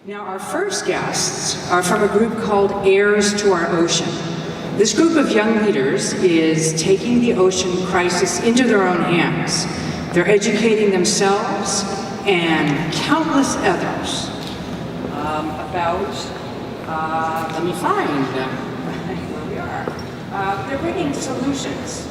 Now, our first guests are from a group called Heirs to our Ocean. This group of young leaders is taking the ocean crisis into their own hands. They're educating themselves and countless others let me find where we are. They're bringing solutions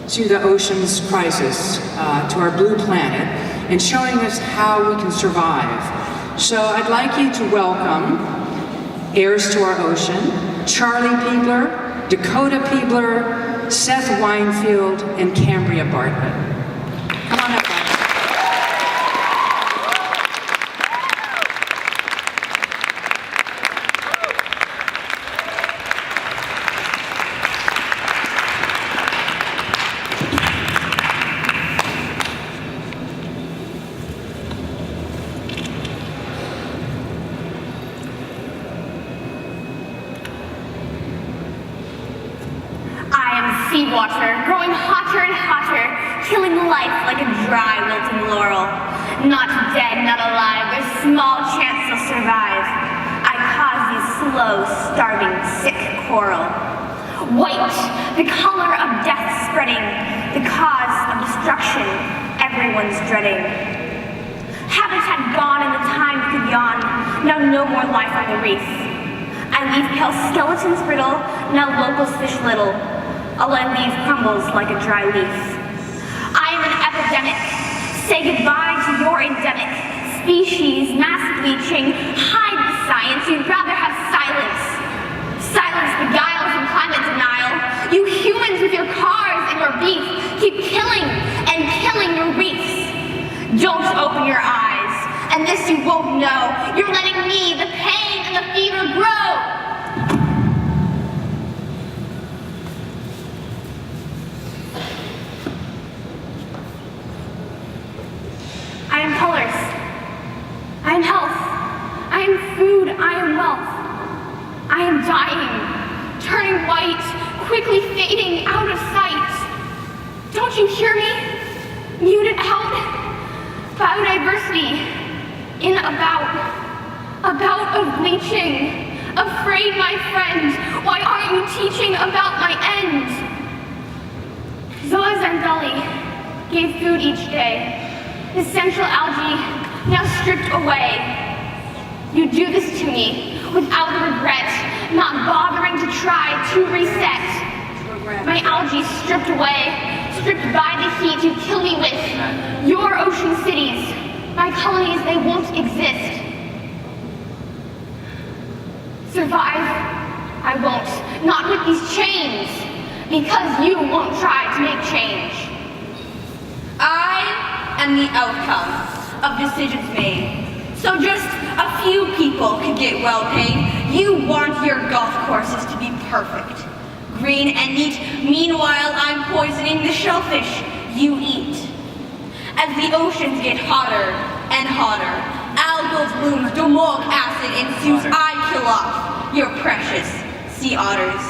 to the ocean's crisis, to our blue planet, and showing us how we can survive. So I'd like you to welcome Heirs to our Ocean, Charlie Peebler, Dakota Peebler, Seth Winefield, and Cambria Bartlett. Come on up, guys. Seawater, growing hotter and hotter, killing life like a dry, wilting laurel. Not dead, not alive, there's small chance they'll survive. I cause these slow, starving, sick coral. White, the color of death spreading, the cause of destruction everyone's dreading. Habitat gone in the time we could yawn, now no more life on the reef. I leave pale skeletons brittle, now locals fish little. All I leave crumbles like a dry leaf. I am an epidemic. Say goodbye to your endemic. Species, mass bleaching, hide the science. You'd rather have silence. Silence beguiles in climate denial. You humans with your cars and your beef keep killing and killing your reefs. Don't open your eyes, and this you won't know. You're letting me, the pain and the fever grow. I am colors, I am health, I am food, I am wealth. I am dying, turning white, quickly fading out of sight. Don't you hear me? Muted out. Biodiversity, in about of bleaching. Afraid, my friend, why aren't you teaching about my end? Zoa Zambelli gave food each day. Essential algae, now stripped away. You do this to me without regret, not bothering to try to reset. My algae stripped away, stripped by the heat you kill me with. Your ocean cities, my colonies, they won't exist. Survive, I won't, not with these chains, because you won't try to make change. And the outcome of decisions made. So just a few people could get well paid. You want your golf courses to be perfect, green and neat. Meanwhile, I'm poisoning the shellfish you eat. As the oceans get hotter and hotter, algal blooms, domoic acid ensues. I kill off your precious sea otters.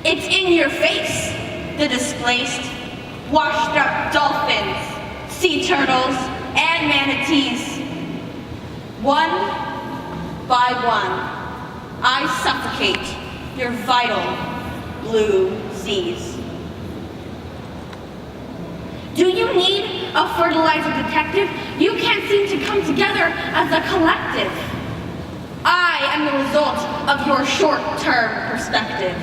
It's in your face, the displaced, washed up dolphins, sea turtles, and manatees. One by one, I suffocate your vital blue seas. Do you need a fertilizer detective? You can't seem to come together as a collective. I am the result of your short-term perspective.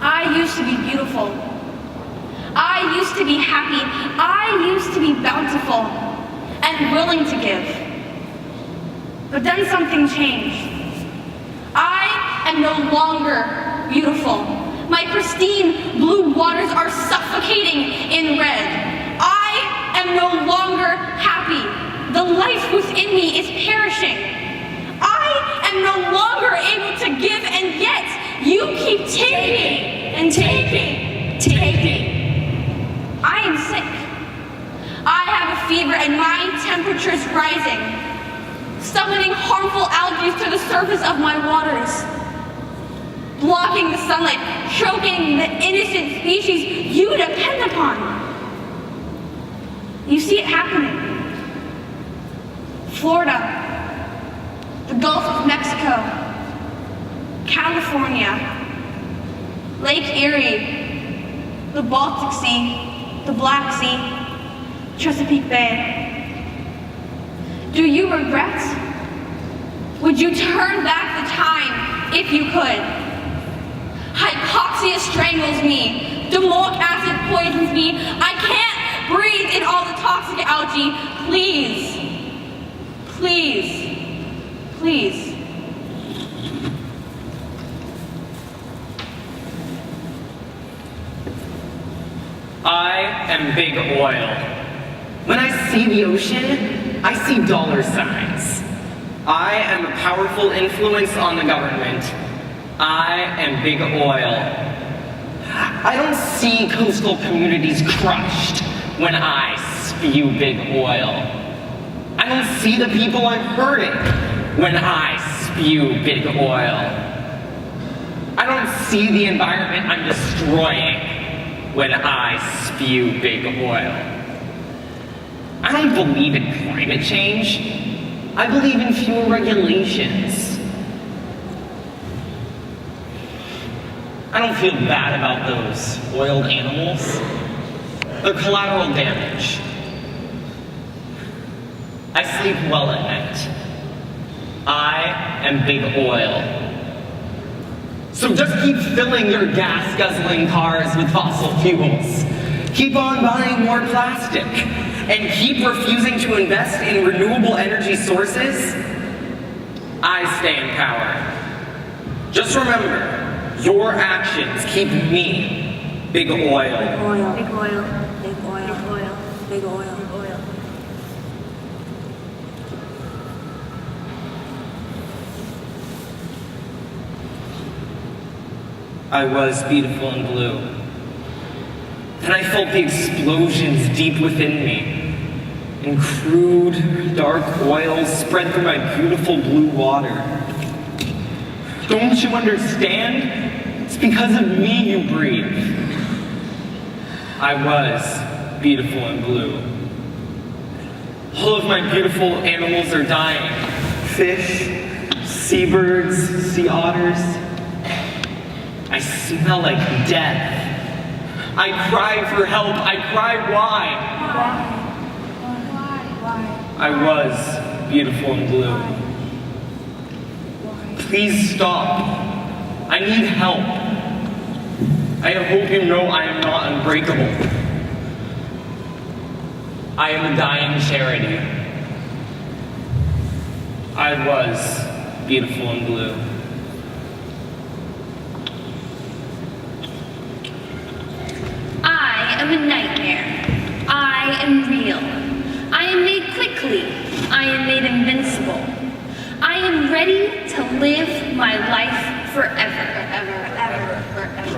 I used to be beautiful. I used to be happy. I used to be bountiful and willing to give. But then something changed. I am no longer beautiful. My pristine blue waters are suffocating in red. I am no longer happy. The life within me is perishing. I am no longer able to give, and yet you keep taking and taking. I am sick. I have a fever and my temperature is rising, summoning harmful algae to the surface of my waters. blocking the sunlight, choking the innocent species you depend upon. You see it happening. Florida, the Gulf of Mexico, California, Lake Erie, the Baltic Sea, the Black Sea, Chesapeake Bay. Do you regret? Would you turn back the time if you could? Hypoxia strangles me. Domoic acid poisons me. I can't breathe in all the toxic algae. Please. Please. Please. I am big oil. When I see the ocean, I see dollar signs. I am a powerful influence on the government. I am big oil. I don't see coastal communities crushed when I spew big oil. I don't see the people I'm hurting when I spew big oil. I don't see the environment I'm destroying when I spew big oil. I don't believe in climate change. I believe in fewer regulations. I don't feel bad about those oiled animals. They're collateral damage. I sleep well at night. I am big oil. So just keep filling your gas-guzzling cars with fossil fuels. Keep on buying more plastic. And keep refusing to invest in renewable energy sources. I stay in power. Just remember, your actions keep me big oil. Big oil. Big oil. Big oil. Big oil. Big oil. Big oil. I was beautiful and blue. Then I felt the explosions deep within me. And crude, dark oils spread through my beautiful blue water. Don't you understand? It's because of me you breathe. I was beautiful and blue. All of my beautiful animals are dying. Fish, seabirds, sea otters. I smell like death. I cry for help. I cry, why? I was beautiful and blue. Please stop. I need help. I hope you know I am not unbreakable. I am a dying charity. I was beautiful and blue. I am a nightmare. I am real. I am made quickly. I am made invincible. I am ready to live my life forever.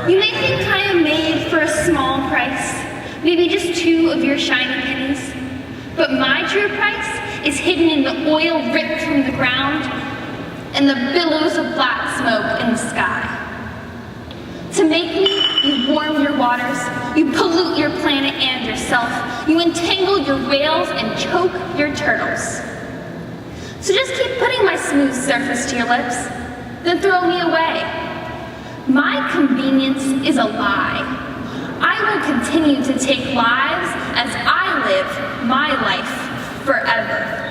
You may think I am made for a small price, maybe just 2 of your shiny pennies. But my true price is hidden in the oil ripped from the ground and the billows of black smoke in the sky. To make me, you warm your waters, you pollute your planet and yourself, you entangle your whales and choke your turtles. So just keep putting my smooth surface to your lips, then throw me away. My convenience is a lie. I will continue to take lives as I live my life forever.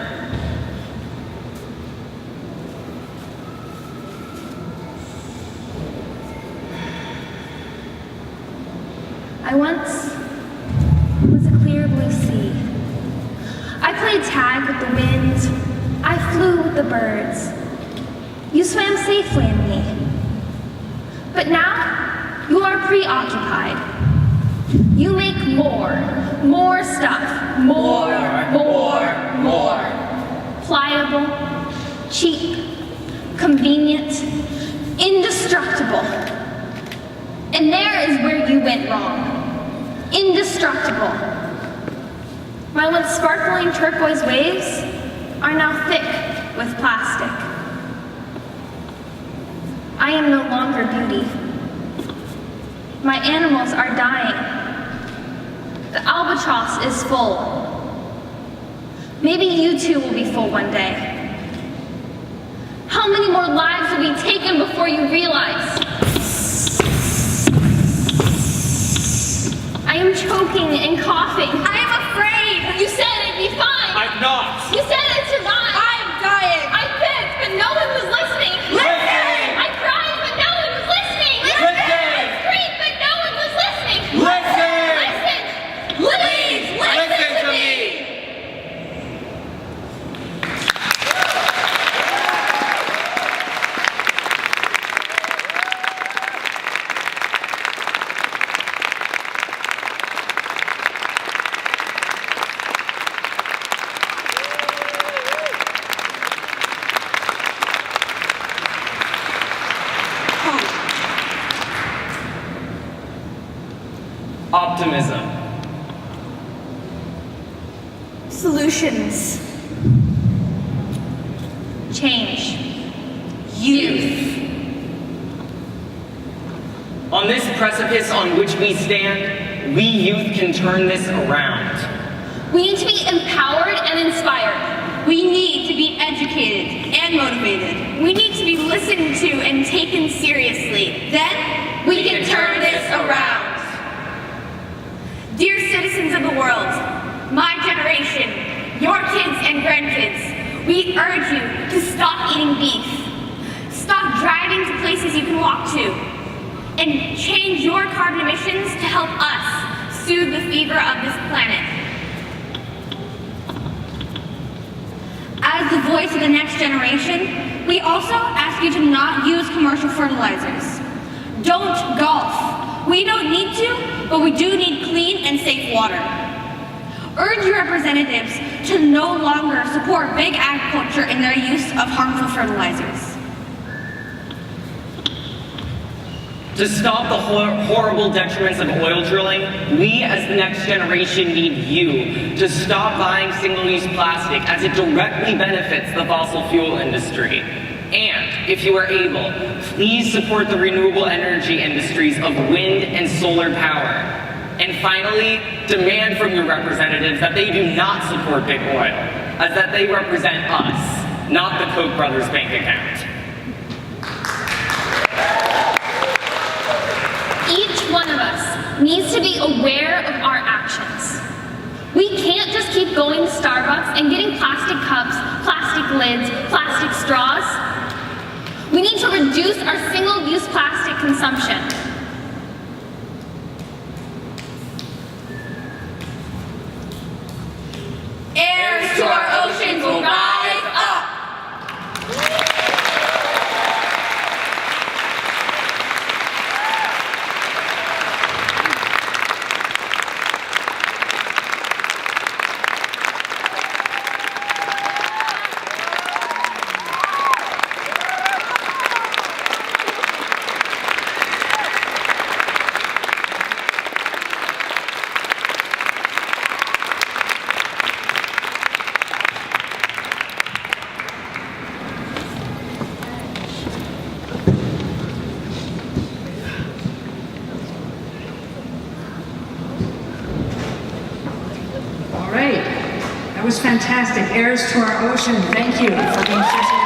I once was a clear blue sea. I played tag with the wind. I flew with the birds. You swam safely in me. But now you are preoccupied. You make more stuff, more. Pliable, cheap, convenient, indestructible. And there is where you went wrong. Indestructible. My once sparkling turquoise waves are now thick with plastic. I am no longer beauty. My animals are dying. albatross is full. Maybe you too will be full one day. How many more lives will be taken before you realize? I am choking and coughing. I am afraid. You said it'd be fine. I'm not. You said I'd survive. I'm dying. I bit, but no one was listening. Listen! I cried, but no one was listening. Listen! I screamed, but no one was listening. Listen! Listen! Please, listen to me! Optimism. Solutions. Change. Youth. On this precipice on which we stand, we youth can turn this around. We need to be empowered and inspired. We need to be educated and motivated. We need to be listened to and taken seriously. Then we can turn this around. Dear citizens of the world, my generation, your kids and grandkids, we urge you to stop eating beef. Stop driving to places you can walk to. And change your carbon emissions to help us soothe the fever of this planet. As the voice of the next generation, we also ask you to not use commercial fertilizers. Don't golf. We don't need to, but we do need clean and safe water. Urge your representatives to no longer support big agriculture in their use of harmful fertilizers. To stop the horrible detriments of oil drilling, we as the next generation need you to stop buying single-use plastic as it directly benefits the fossil fuel industry. And, if you are able, please support the renewable energy industries of wind and solar power. And finally, demand from your representatives that they do not support big oil, as that they represent us, not the Koch brothers' bank account. Each one of us needs to be aware of our actions. We can't just keep going to Starbucks and getting plastic cups, plastic lids, plastic straws. We need to reduce our single-use plastic consumption. Heirs to our oceans will rise up! All right, that was fantastic. Heirs to our ocean, thank you for being such a